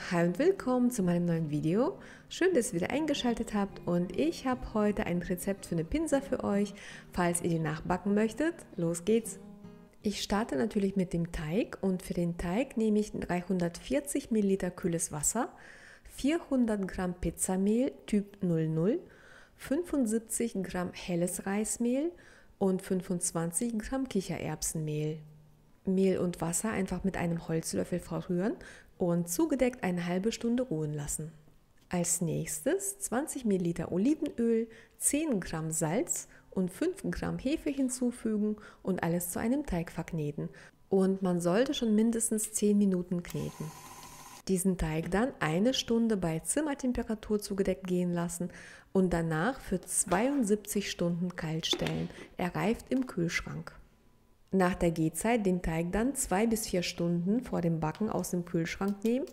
Hi und willkommen zu meinem neuen Video. Schön, dass ihr wieder eingeschaltet habt und ich habe heute ein Rezept für eine Pinsa für euch, falls ihr die nachbacken möchtet. Los geht's! Ich starte natürlich mit dem Teig und für den Teig nehme ich 340 ml kühles Wasser, 400 Gramm Pizzamehl Typ 00, 75 Gramm helles Reismehl und 25 Gramm Kichererbsenmehl. Mehl und Wasser einfach mit einem Holzlöffel verrühren und zugedeckt eine halbe Stunde ruhen lassen. Als nächstes 20 ml Olivenöl, 10 Gramm Salz und 5 Gramm Hefe hinzufügen und alles zu einem Teig verkneten. Und man sollte schon mindestens 10 Minuten kneten. Diesen Teig dann eine Stunde bei Zimmertemperatur zugedeckt gehen lassen und danach für 72 Stunden kalt stellen. Er reift im Kühlschrank. Nach der Gehzeit den Teig dann 2 bis 4 Stunden vor dem Backen aus dem Kühlschrank nehmen.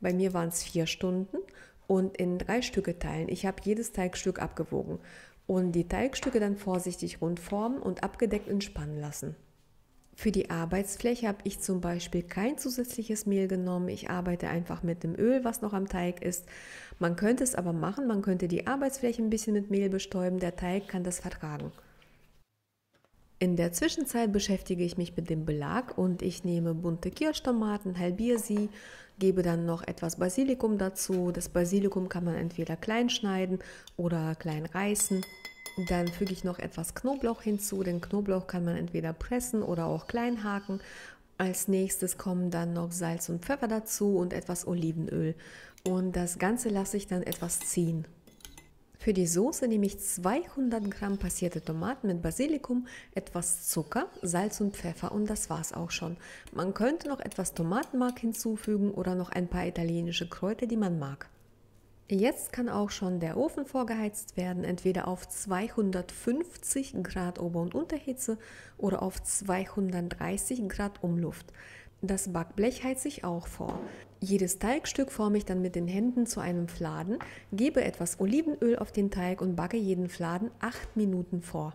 Bei mir waren es 4 Stunden und in 3 Stücke teilen. Ich habe jedes Teigstück abgewogen und die Teigstücke dann vorsichtig rund formen und abgedeckt entspannen lassen. Für die Arbeitsfläche habe ich zum Beispiel kein zusätzliches Mehl genommen. Ich arbeite einfach mit dem Öl, was noch am Teig ist. Man könnte es aber machen, man könnte die Arbeitsfläche ein bisschen mit Mehl bestäuben. Der Teig kann das vertragen. In der Zwischenzeit beschäftige ich mich mit dem Belag und ich nehme bunte Kirschtomaten, halbiere sie, gebe dann noch etwas Basilikum dazu. Das Basilikum kann man entweder klein schneiden oder klein reißen. Dann füge ich noch etwas Knoblauch hinzu. Den Knoblauch kann man entweder pressen oder auch klein haken. Als nächstes kommen dann noch Salz und Pfeffer dazu und etwas Olivenöl. Und das Ganze lasse ich dann etwas ziehen. Für die Soße nehme ich 200 Gramm passierte Tomaten mit Basilikum, etwas Zucker, Salz und Pfeffer und das war's auch schon. Man könnte noch etwas Tomatenmark hinzufügen oder noch ein paar italienische Kräuter, die man mag. Jetzt kann auch schon der Ofen vorgeheizt werden, entweder auf 250 Grad Ober- und Unterhitze oder auf 230 Grad Umluft. Das Backblech heize ich auch vor. Jedes Teigstück forme ich dann mit den Händen zu einem Fladen, gebe etwas Olivenöl auf den Teig und backe jeden Fladen 8 Minuten vor.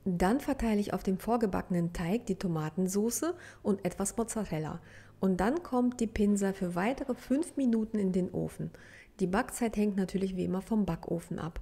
Dann verteile ich auf dem vorgebackenen Teig die Tomatensauce und etwas Mozzarella. Und dann kommt die Pinsa für weitere 5 Minuten in den Ofen. Die Backzeit hängt natürlich wie immer vom Backofen ab.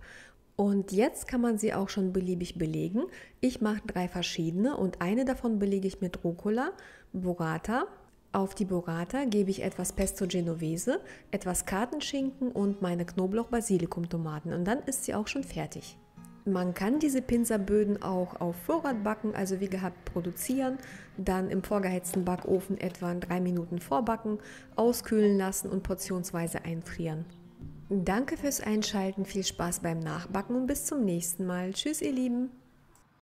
Und jetzt kann man sie auch schon beliebig belegen. Ich mache 3 verschiedene und eine davon belege ich mit Rucola, Burrata. Auf die Burrata gebe ich etwas Pesto Genovese, etwas Kartenschinken und meine Knoblauch-Basilikum-Tomaten und dann ist sie auch schon fertig. Man kann diese Pinsaböden auch auf Vorrat backen, also wie gehabt produzieren, dann im vorgeheizten Backofen etwa 3 Minuten vorbacken, auskühlen lassen und portionsweise einfrieren. Danke fürs Einschalten, viel Spaß beim Nachbacken und bis zum nächsten Mal. Tschüss ihr Lieben!